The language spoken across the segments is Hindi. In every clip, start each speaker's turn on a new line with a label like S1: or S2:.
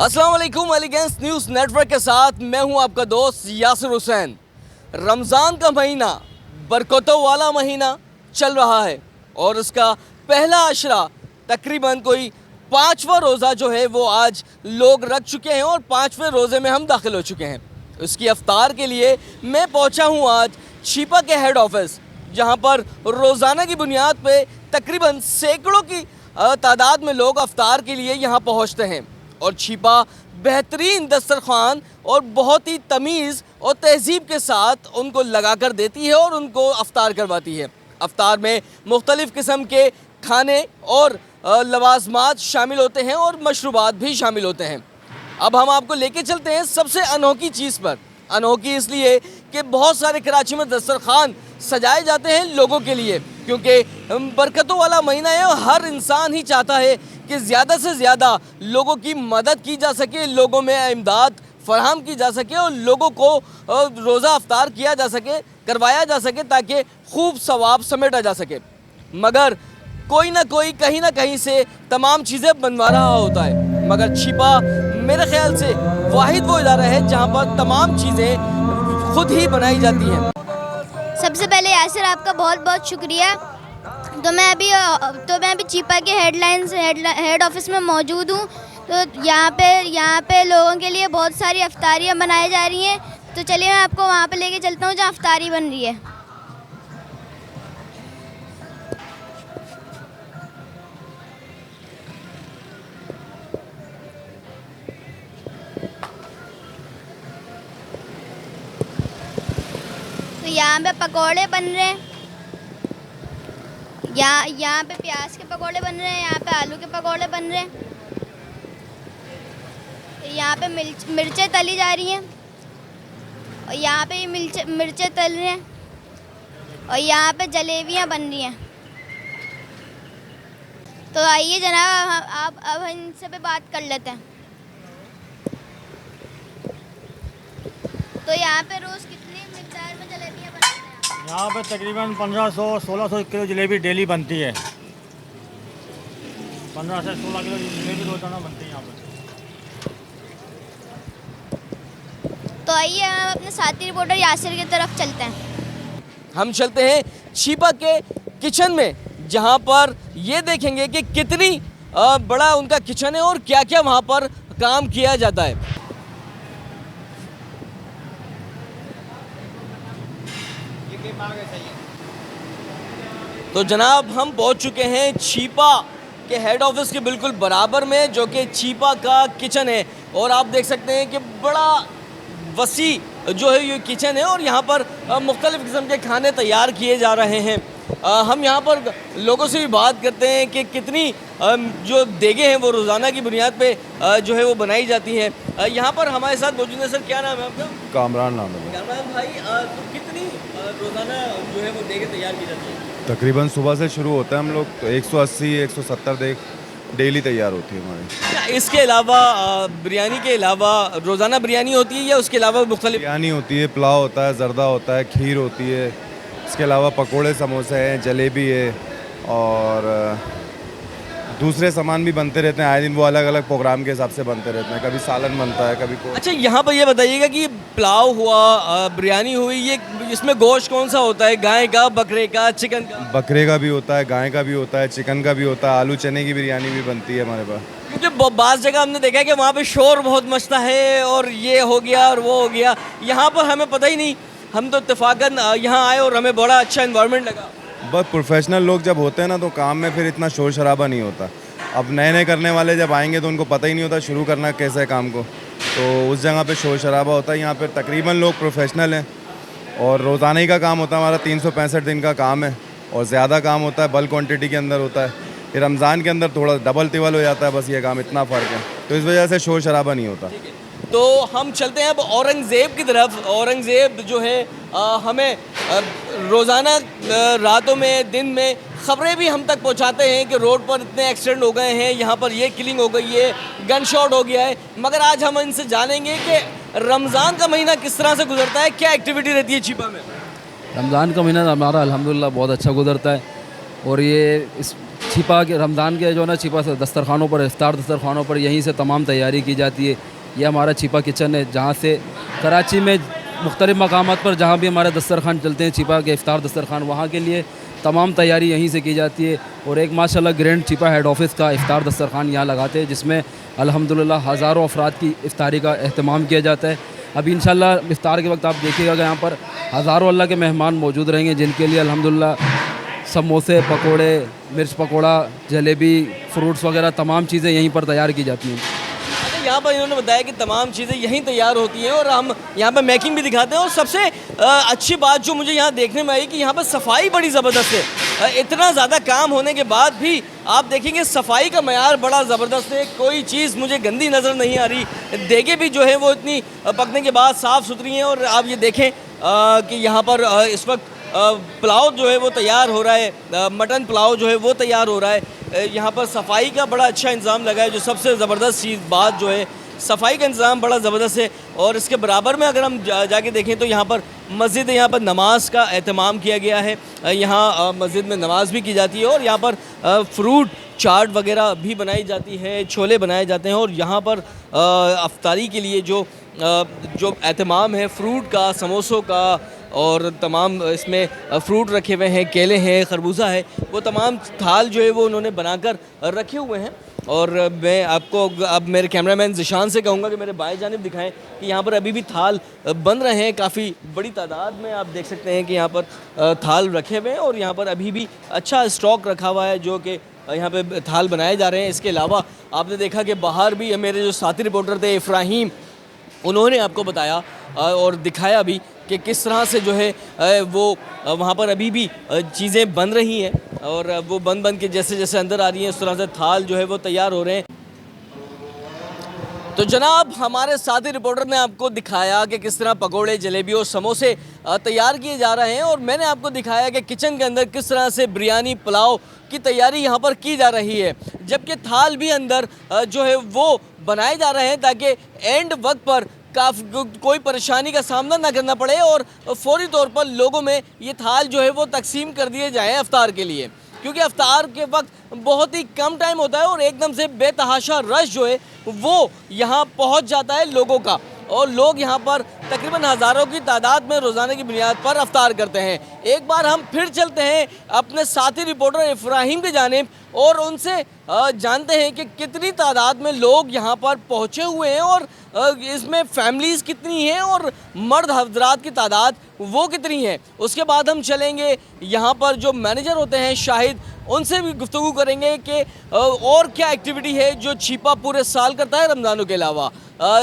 S1: अस्सलाम वालेकुम। एलिगेंस न्यूज़ नेटवर्क के साथ मैं हूं आपका दोस्त यासिर हुसैन। रमज़ान का महीना बरकतों वाला महीना चल रहा है और उसका पहला अशरा तकरीबन कोई 5वां रोज़ा जो है वो आज लोग रख चुके हैं और 5वें रोज़े में हम दाखिल हो चुके हैं। उसकी अफ्तार के लिए मैं पहुंचा हूं आज छिपा के हेड ऑफिस, जहां पर रोज़ाना की बुनियाद पे तकरीबन सैकड़ों की तादाद में लोग अफ्तार के लिए यहां पहुंचते हैं और छिपा बेहतरीन दस्तरखान और बहुत ही तमीज़ और तहज़ीब के साथ उनको लगा कर देती है और उनको अफ्तार करवाती है। अफ्तार में मुख्तलिफ़ किस्म के खाने और लवाज़मात शामिल होते हैं और मशरूबात भी शामिल होते हैं। अब हम आपको लेके चलते हैं सबसे अनोखी चीज़ पर। अनोखी इसलिए कि बहुत सारे कराची में दस्तरखान सजाए जाते हैं लोगों के लिए, क्योंकि बरकतों वाला महीना है और हर इंसान ही चाहता है कि ज़्यादा से ज़्यादा लोगों की मदद की जा सके, लोगों में इमदाद फराहम की जा सके और लोगों को रोज़ा अफ्तार किया जा सके, करवाया जा सके, ताकि खूब सवाब समेटा जा सके। मगर कोई ना कोई कहीं ना कहीं से तमाम चीज़ें बनवा रहा होता है, मगर छिपा मेरे ख्याल से वाहिद वो इदारा है जहाँ पर तमाम चीज़ें खुद ही बनाई जाती हैं।
S2: सबसे पहले यासिर आपका बहुत बहुत शुक्रिया। तो मैं अभी छिपा के हेड ऑफिस में मौजूद हूँ। तो यहाँ पे लोगों के लिए बहुत सारी अफ्तारियाँ बनाई जा रही हैं। तो चलिए मैं आपको वहाँ पे लेके चलता हूँ जहाँ अफ्तारी बन रही है। तो यहाँ पे पकोड़े बन रहे हैं, यहाँ पे प्याज के पकोड़े बन रहे हैं, यहाँ पे आलू के पकोड़े बन रहे हैं, यहाँ पे मिर्चें तली जा रही हैं और यहाँ पे मिर्चें तल रहे हैं और यहाँ पे जलेबियाँ बन रही हैं। तो आइए जनाब, आप अब इनसे पे बात कर लेते हैं। तो यहाँ पे रोज़ कितनी मिकदार में जलेबियाँ बनती हैं?
S3: यहाँ पे तकरीबन 1500-1600 किलो जलेबी डेली बनती है। 15 से 16 किलो जलेबी रोजाना बनती है यहाँ पे।
S2: तो आइए हम अपने साथी रिपोर्टर यासिर की तरफ चलते हैं।
S1: हम चलते हैं छिपा के किचन में, जहाँ पर ये देखेंगे कि कितनी बड़ा उनका किचन है और क्या क्या वहाँ पर काम किया जाता है। तो जनाब हम पहुँच चुके हैं छिपा के हेड ऑफिस के बिल्कुल बराबर में, जो कि छिपा का किचन है। और आप देख सकते हैं कि बड़ा वसी जो है ये किचन है और यहाँ पर मुख्तलिफ़ किस्म के खाने तैयार किए जा रहे हैं। हम यहाँ पर लोगों से भी बात करते हैं कि कितनी जो देगे हैं वो रोज़ाना की बुनियाद पे जो है वो बनाई जाती हैं। यहाँ पर हमारे साथ मौजूद है। सर क्या नाम है आपका?
S4: कामरान नाम है।
S1: कामरान भाई, तो कितनी रोज़ाना जो है वो देगे तैयार की जाती है?
S4: तकरीबन सुबह से शुरू होता है, हम लोग तो 180-170 देग डेली तैयार होती है हमारी।
S1: इसके अलावा बिरयानी के अलावा रोज़ाना बिरयानी होती है या उसके अलावा मुख्तलिफ?
S4: बिरयानी होती है, पुलाव होता है, ज़र्दा होता है, खीर होती है। इसके अलावा पकोड़े, समोसे हैं, जलेबी है और दूसरे सामान भी बनते रहते हैं। आए दिन वो अलग अलग प्रोग्राम के हिसाब से बनते रहते हैं। कभी सालन बनता है, कभी
S1: अच्छा, यहाँ पर ये बताइएगा कि पुलाव हुआ, बिरयानी हुई, ये इसमें गोश्त कौन सा होता है? गाय का, बकरे का, चिकन का?
S4: बकरे का भी होता है, गाय का भी होता है, चिकन का भी होता है, आलू चने की बिरयानी भी बनती है हमारे पास।
S1: क्योंकि बाज़ जगह हमने देखा है कि वहाँ पे शोर बहुत मचता है और ये हो गया और वो हो गया। यहाँ पर हमें पता ही नहीं, हम तो इत्तेफाकन यहाँ आए और हमें बड़ा अच्छा इन्वायरमेंट लगा।
S4: बस प्रोफेशनल लोग जब होते हैं ना तो काम में फिर इतना शोर शराबा नहीं होता। अब नए नए करने वाले जब आएंगे तो उनको पता ही नहीं होता शुरू करना कैसे है काम को, तो उस जगह पे शोर शराबा होता है। यहाँ पे तकरीबन लोग प्रोफेशनल हैं और रोज़ाना ही का काम होता है हमारा। 365 दिन का काम है और ज़्यादा काम होता है, बल्क क्वांटिटी के अंदर होता है। फिर रमज़ान के अंदर थोड़ा डबल तिबल हो जाता है, बस ये काम, इतना फ़र्क है। तो इस वजह से शोर शराबा नहीं होता।
S1: तो हम चलते हैं अब औरंगज़ेब की तरफ। औरंगज़ेब जो है हमें रोज़ाना रातों में, दिन में ख़बरें भी हम तक पहुंचाते हैं कि रोड पर इतने एक्सीडेंट हो गए हैं, यहाँ पर ये किलिंग हो गई है, गन शॉट हो गया है। मगर आज हम इनसे जानेंगे कि रमज़ान का महीना किस तरह से गुजरता है, क्या एक्टिविटी रहती है छिपा में।
S5: रमज़ान का महीना हमारा अल्हम्दुलिल्लाह बहुत अच्छा गुजरता है और ये इस छिपा के रमज़ान के जो है ना छिपा से दस्तरखानों पर इफ्तार दस्तरखानों पर यहीं से तमाम तैयारी की जाती है। ये हमारा छिपा किचन है जहाँ से कराची में मुख्तलिफ़ मकामात पर जहाँ भी हमारे दस्तरखान चलते हैं छिपा के इफ्तार दस्तरखान, वहाँ के लिए तमाम तैयारी यहीं से की जाती है। और एक माशाल्लाह ग्रैंड छिपा हेड ऑफ़िस का इफ्तार दस्तरखान यहाँ लगाते हैं जिसमें अल्हम्दुलिल्लाह हज़ारों अफराद की इफ्तारी का अहतमाम किया जाता है। अभी इंशाल्लाह इफ्तार के वक्त आप देखिएगा कि यहाँ पर हज़ारों अल्लाह के मेहमान मौजूद रहेंगे जिनके लिए अल्हम्दुलिल्लाह समोसे, पकोड़े, मिर्च पकोड़ा, जलेबी, फ्रूट्स वगैरह तमाम चीज़ें यहीं पर तैयार की जाती हैं।
S1: अच्छा, यहाँ पर इन्होंने बताया कि तमाम चीज़ें यहीं तैयार होती हैं और हम यहाँ पर मेकिंग भी दिखाते हैं। और सबसे अच्छी बात जो मुझे यहाँ देखने में आई कि यहाँ पर सफाई बड़ी ज़बरदस्त है। इतना ज़्यादा काम होने के बाद भी आप देखेंगे सफाई का मयार बड़ा ज़बरदस्त है। कोई चीज़ मुझे गंदी नज़र नहीं आ रही। देगे भी जो है वो इतनी पकने के बाद साफ़ सुथरी हैं। और आप ये देखें कि यहाँ पर इस वक्त पुलाव जो है वो तैयार हो रहा है, मटन पुलाव जो है वो तैयार हो रहा है। यहाँ पर सफाई का बड़ा अच्छा इंतज़ाम लगा है। जो सबसे ज़बरदस्त चीज़ बात जो है सफाई का इंतज़ाम बड़ा ज़बरदस्त है। और इसके बराबर में अगर हम जाके देखें तो यहाँ पर मस्जिद है, यहाँ पर नमाज का एहतमाम किया गया है। यहाँ मस्जिद में नमाज भी की जाती है और यहाँ पर फ्रूट चाट वगैरह भी बनाई जाती है, छोले बनाए जाते हैं। और यहाँ पर अफ्तारी के लिए जो एहतमाम है फ्रूट का, समोसों का और तमाम इसमें फ्रूट रखे हुए हैं, केले हैं, खरबूजा है, वो तमाम थाल जो है वो उन्होंने बनाकर रखे हुए हैं। और मैं आपको अब मेरे कैमरामैन ज़िशान से कहूँगा कि मेरे बाएं जानिब दिखाएं कि यहाँ पर अभी भी थाल बन रहे हैं। काफ़ी बड़ी तादाद में आप देख सकते हैं कि यहाँ पर थाल रखे हुए हैं और यहाँ पर अभी भी अच्छा स्टॉक रखा हुआ है जो कि यहाँ पे थाल बनाए जा रहे हैं। इसके अलावा आपने देखा कि बाहर भी मेरे जो साथी रिपोर्टर थे इफ्राहीम, उन्होंने आपको बताया और दिखाया भी कि किस तरह से जो है वो वहाँ पर अभी भी चीज़ें बन रही हैं और वो बन के जैसे जैसे अंदर आ रही हैं उस तरह से थाल जो है वो तैयार हो रहे हैं। तो जनाब हमारे साथी रिपोर्टर ने आपको दिखाया कि किस तरह पकोड़े, जलेबी और समोसे तैयार किए जा रहे हैं और मैंने आपको दिखाया कि किचन के अंदर किस तरह से बिरयानी, पुलाव की तैयारी यहाँ पर की जा रही है, जबकि थाल भी अंदर जो है वो बनाए जा रहे हैं ताकि एंड वक्त पर कोई परेशानी का सामना ना करना पड़े और फौरी तौर पर लोगों में ये थाल जो है वो तकसीम कर दिए जाएँ अफ्तार के लिए। क्योंकि अफ्तार के वक्त बहुत ही कम टाइम होता है और एकदम से बेतहाशा रश जो है वो यहाँ पहुँच जाता है लोगों का और लोग यहाँ पर तकरीबन हज़ारों की तादाद में रोज़ाना की बुनियाद पर अफ्तार करते हैं। एक बार हम फिर चलते हैं अपने साथी रिपोर्टर इफ्राहीम की जानिब और उनसे जानते हैं कि कितनी तादाद में लोग यहाँ पर पहुँचे हुए हैं और इसमें फैमिलीज़ कितनी हैं और मर्द हज़रात की तादाद वो कितनी है। उसके बाद हम चलेंगे यहाँ पर जो मैनेजर होते हैं शाहिद, उनसे भी गुफ्तगू करेंगे कि और क्या एक्टिविटी है जो छिपा पूरे साल करता है रमज़ानों के अलावा।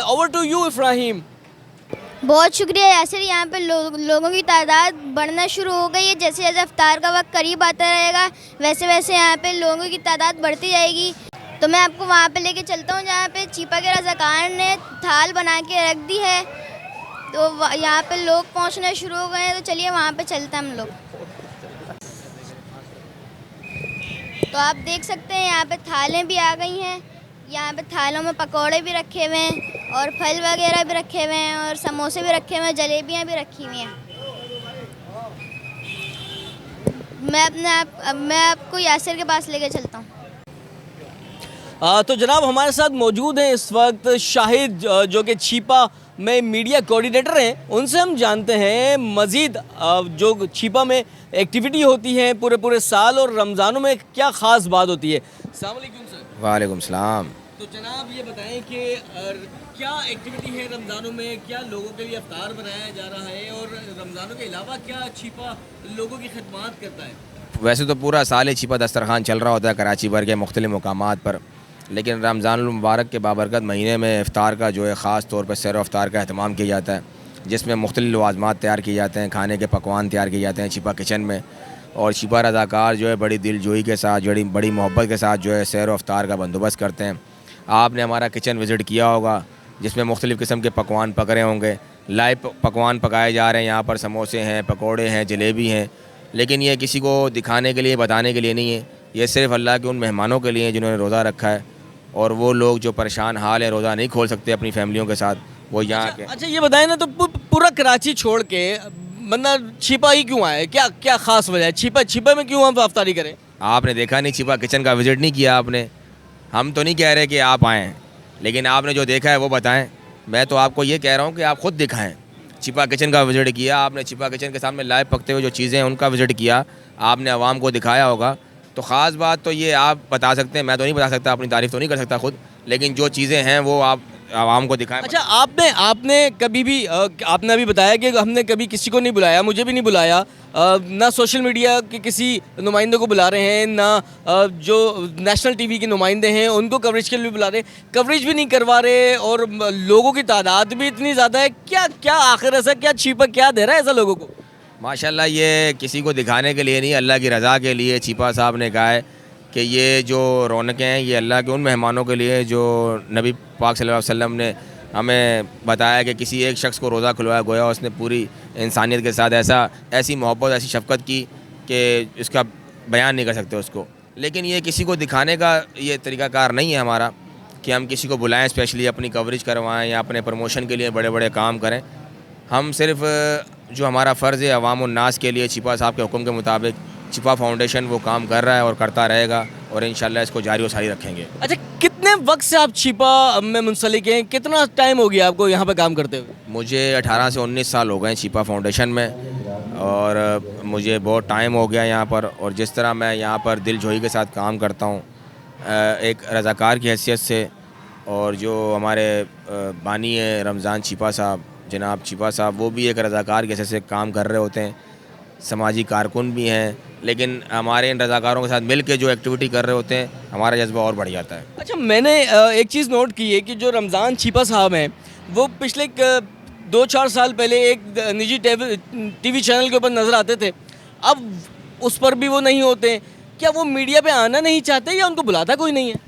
S1: Over to you Ifrahim.
S2: बहुत शुक्रिया यासिर। यहाँ पे लोगों की तादाद बढ़ना शुरू हो गई है। जैसे जैसे अफ्तार का वक्त करीब आता रहेगा वैसे वैसे यहाँ पे लोगों की तादाद बढ़ती जाएगी। तो मैं आपको वहाँ पे लेके चलता हूँ जहाँ पे छिपा के रज़ाकार ने थाल बना के रख दी है। तो यहाँ पे लोग पहुँचना शुरू हो गए हैं। तो चलिए वहाँ पे चलते हैं हम लोग। तो आप देख सकते हैं यहाँ पे थालें भी आ गई हैं। यहाँ पे थालों में पकोड़े भी रखे हुए हैं और फल वगैरह भी रखे हुए हैं और समोसे भी रखे हुए हैं, जलेबियाँ भी रखी हुई हैं। मैं आपको यासिर के पास लेके चलता हूँ।
S1: तो जनाब हमारे साथ मौजूद हैं इस वक्त शाहिद जो कि छिपा में मीडिया कोऑर्डिनेटर हैं। उनसे हम जानते हैं मज़ीद जो छिपा में एक्टिविटी होती है पूरे साल और रमज़ानों में क्या ख़ास बात होती है। अस्सलाम वालेकुम सर।
S6: वालेकुम सलाम।
S1: तो जनाब ये बताएं कि क्या एक्टिविटी है रमज़ानों में, क्या लोगों के लिए अफ्तार बनाया जा रहा है और रमज़ानों के अलावा क्या छिपा लोगों की खिदमत करता है।
S6: वैसे तो पूरा साल ही छिपा दस्तरखान चल रहा होता है कराची भर के मुख्तलिफ़ मकामात पर, लेकिन रमज़ान मुबारक के बाबरकत महीने में इफ़्तार का जो है ख़ास तौर पर सैर अफ्तार का अहतमाम किया जाता है, जिसमें मुख्तलिफ़ लवाज़मात तैयार किए जाते हैं, खाने के पकवान तैयार किए जाते हैं छिपा किचन में। और छिपा रज़ाकार जो है बड़ी दिलजोई के साथ, बड़ी मोहब्बत के साथ जो है सैर अफ्तार का बंदोबस्त करते हैं। आपने हमारा किचन विज़िट किया होगा जिसमें मुख्तलिफ़ किस्म के पकवान पक रहे होंगे, लाइव पकवान पकाए जा रहे हैं। यहाँ पर समोसे हैं, पकोड़े हैं, जलेबी हैं, लेकिन ये किसी को दिखाने के लिए, बताने के लिए नहीं है। ये सिर्फ़ अल्लाह के उन मेहमानों के लिए जिन्होंने रोज़ा रखा है और वो लोग जो परेशान हाल है, रोज़ा नहीं खोल सकते अपनी फैमिलियों के साथ, वो यहाँ के।
S1: अच्छा ये बताएं ना, तो पूरा कराची छोड़ के मतलब छिपा ही क्यों आए, क्या क्या ख़ास वजह है? छिपा में क्यों हम अफ्तारी करें?
S6: आपने देखा नहीं, छिपा किचन का विज़िट नहीं किया आपने। हम तो नहीं कह रहे कि आप आएँ, लेकिन आपने जो देखा है वो बताएं। मैं तो आपको ये कह रहा हूँ कि आप ख़ुद दिखाएं। छिपा किचन का विज़िट किया आपने, छिपा किचन के सामने लाइव पकते हुए जो चीज़ें हैं उनका विज़िट किया आपने, आवाम को दिखाया होगा। तो ख़ास बात तो ये आप बता सकते हैं, मैं तो नहीं बता सकता, अपनी तारीफ़ तो नहीं कर सकता खुद, लेकिन जो चीज़ें हैं वो आप आवाम को दिखाएं।
S1: अच्छा, आपने कभी भी आपने अभी बताया कि हमने कभी किसी को नहीं बुलाया, मुझे भी नहीं बुलाया, ना सोशल मीडिया के किसी नुमाइंदों को बुला रहे हैं, ना जो नेशनल टीवी के नुमाइंदे हैं उनको कवरेज के लिए बुला रहे, कवरेज भी नहीं करवा रहे, और लोगों की तादाद भी इतनी ज़्यादा है। क्या क्या आखिर ऐसा क्या छिपा क्या दे रहा है ऐसा लोगों को?
S6: माशाल्लाह, ये किसी को दिखाने के लिए नहीं, अल्लाह की रज़ा के लिए छिपा साहब ने कहा है कि ये जो रौनकें हैं ये अल्लाह के उन मेहमानों के लिए जो नबी पाक सल्लल्लाहु अलैहि वसल्लम ने हमें बताया कि किसी एक शख्स को रोज़ा खुलवाया, गोया उसने पूरी इंसानियत के साथ ऐसी मोहब्बत, ऐसी शफ़क़त की कि इसका बयान नहीं कर सकते उसको। लेकिन ये किसी को दिखाने का ये तरीक़ाकार नहीं है हमारा कि हम किसी को बुलाएं, स्पेशली अपनी कवरेज करवाएं या अपने प्रमोशन के लिए बड़े बड़े काम करें। हम सिर्फ़ जो हमारा फ़र्ज़ है अवाम उन्नास के लिए, छिपा साहब के हुक्म के मुताबिक छिपा फाउंडेशन वो काम कर रहा है और करता रहेगा, और इंशाल्लाह इसको जारी व सारी रखेंगे।
S1: अच्छा, कितने वक्त से आप छिपा में मुंसलिक हैं? कितना टाइम हो गया आपको यहाँ पे काम करते हुए?
S6: मुझे 18 से 19 साल हो गए छिपा फाउंडेशन में, और मुझे बहुत टाइम हो गया यहाँ पर। और जिस तरह मैं यहाँ पर दिलजोई के साथ काम करता हूँ एक रज़ाकार की हैसियत से, और जो हमारे बानी है रमज़ान छिपा साहब, जनाब छिपा साहब, वो भी एक रज़ाकार की हैसियत से काम कर रहे होते हैं, समाजी कारकुन भी हैं, लेकिन हमारे इन रज़ाकारों के साथ मिल के जो एक्टिविटी कर रहे होते हैं हमारा जज्बा और बढ़ जाता है।
S1: अच्छा, मैंने एक चीज़ नोट की है कि जो रमज़ान छिपा साहब हैं वो पिछले 2-4 साल पहले एक निजी टीवी चैनल के ऊपर नज़र आते थे, अब उस पर भी वो नहीं होते। क्या वो मीडिया पे आना नहीं चाहते या उनको बुलाता कोई नहीं है?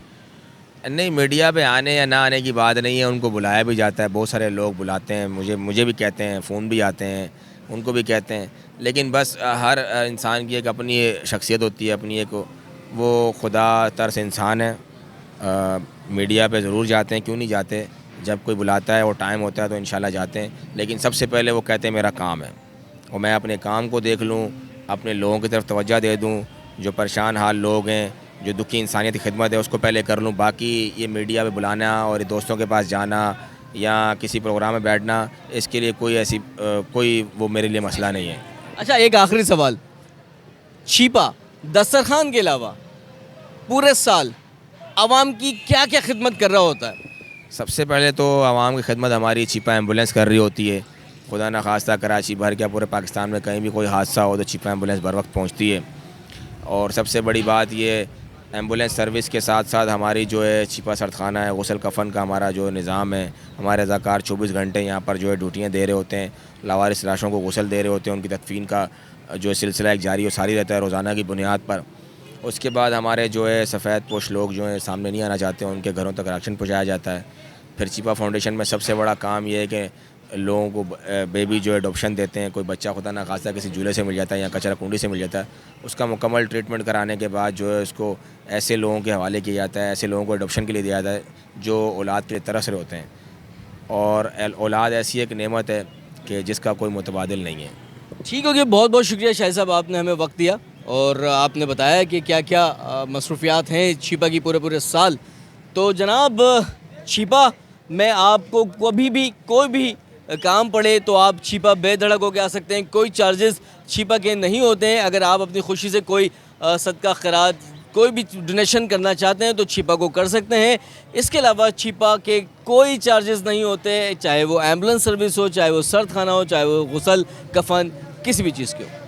S6: नहीं, मीडिया पे आने या ना आने की बात नहीं है, उनको बुलाया भी जाता है, बहुत सारे लोग बुलाते हैं, मुझे भी कहते हैं, फ़ोन भी आते हैं, उनको भी कहते हैं, लेकिन बस हर इंसान की एक अपनी शख्सियत होती है, अपनी एक वो खुदा तरस इंसान है। मीडिया पे ज़रूर जाते हैं, क्यों नहीं जाते, जब कोई बुलाता है और टाइम होता है तो इंशाल्लाह जाते हैं, लेकिन सबसे पहले वो कहते हैं मेरा काम है, और मैं अपने काम को देख लूँ, अपने लोगों की तरफ तवज्जो दे दूँ, जो परेशान हाल लोग हैं, जो दुखी इंसानियत की खिदमत है उसको पहले कर लूँ। बाकी ये मीडिया पे बुलाना और दोस्तों के पास जाना या किसी प्रोग्राम में बैठना, इसके लिए कोई वो मेरे लिए मसला नहीं है।
S1: अच्छा, एक आखिरी सवाल, छिपा दस्तरखान के अलावा पूरे साल आवाम की क्या क्या खिदमत कर रहा होता है?
S6: सबसे पहले तो आवाम की खिदमत हमारी छिपा एम्बुलेंस कर रही होती है। खुदा न खास्ता कराची भर क्या पूरे पाकिस्तान में कहीं भी कोई हादसा हो तो छिपा एम्बुलेंस बर वक्त पहुँचती है। और सबसे बड़ी बात ये, एम्बुलेंस सर्विस के साथ साथ हमारी जो है छिपा सरदखाना है, गुसल कफन का हमारा जो निज़ाम है, हमारे रज़ाकार 24 घंटे यहाँ पर जो है ड्यूटियाँ दे रहे होते हैं, लावारिस लाशों को गुसल दे रहे होते हैं, उनकी तदफीन का जो सिलसिला एक जारी और सारी रहता है रोज़ाना की बुनियाद पर। उसके बाद हमारे जो है सफ़ेद पोश लोग जो है सामने नहीं आना चाहते, उनके घरों तक राशन पहुँचाया जाता है। फिर छिपा फाउंडेशन में सबसे बड़ा काम ये है कि लोगों को बेबी जो एडॉप्शन देते हैं, कोई बच्चा खुदा ना खास्ता किसी झूले से मिल जाता है या कचरा कुंडी से मिल जाता है, उसका मुकम्मल ट्रीटमेंट कराने के बाद जो है उसको ऐसे लोगों के हवाले किया जाता है, ऐसे लोगों को एडॉप्शन के लिए दिया जाता है जो औलाद के लिए तरस रहे होते हैं। और औलाद ऐसी एक नेमत है कि जिसका कोई मुतबादिल नहीं है।
S1: ठीक हो गया, बहुत बहुत शुक्रिया शाहिद साहब, आपने हमें वक्त दिया और आपने बताया कि क्या क्या मसरूफियात हैं छिपा की पूरे साल। तो जनाब छिपा में आपको कभी भी कोई भी काम पड़े तो आप छिपा बेधड़क होकर आ सकते हैं, कोई चार्जेस छिपा के नहीं होते हैं। अगर आप अपनी खुशी से कोई सदका खैरात कोई भी डोनेशन करना चाहते हैं तो छिपा को कर सकते हैं। इसके अलावा छिपा के कोई चार्जेस नहीं होते, चाहे वो एम्बुलेंस सर्विस हो, चाहे वो सर्द खाना हो, चाहे वो गुसल कफन, किसी भी चीज़ के हो।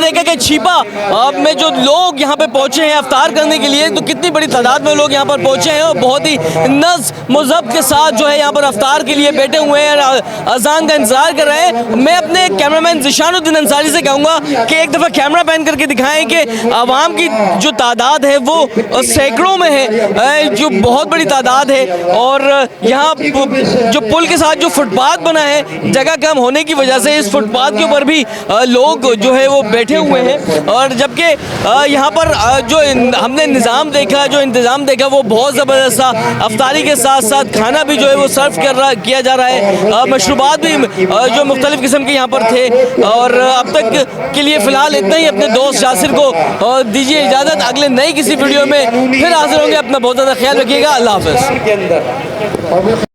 S1: देखा कि छिपा में जो लोग यहाँ पे पहुँचे हैं अफ्तार करने के लिए, तो कितनी बड़ी तादाद में लोग यहाँ पर पहुँचे हैं और बहुत ही नज़्म मुज़्ज़ब के साथ जो है यहाँ पर अफ्तार के लिए बैठे हुए हैं, अजान का इंतज़ार कर रहे हैं। मैं अपने कैमरामैन ज़िशानुद्दीन अंसारी से कहूँगा कि एक दफ़ा कैमरा पैन करके दिखाएं कि आवाम की जो तादाद है वो सैकड़ों में है, जो बहुत बड़ी तादाद है। और यहाँ जो पुल के साथ जो फुटपाथ बना है, जगह कम होने की वजह से इस फुटपाथ के ऊपर भी लोग जो है वो बैठे हुए हैं। और जबकि यहाँ पर जो हमने निज़ाम देखा, जो इंतज़ाम देखा, वो बहुत ज़बरदस्त था। अफ्तारी के साथ साथ खाना भी जो है वो सर्व किया जा रहा है, मशरूबात भी जो मुख्तलिफ़ किस्म के यहाँ पर थे। और अब तक के लिए फ़िलहाल इतना ही। अपने दोस्त यासिर को दीजिए इजाज़त, अगले नई किसी वीडियो में फिर हाजिर होंगे। अपना बहुत ज़्यादा ख्याल रखिएगा। अल्लाह हाफ़िज़।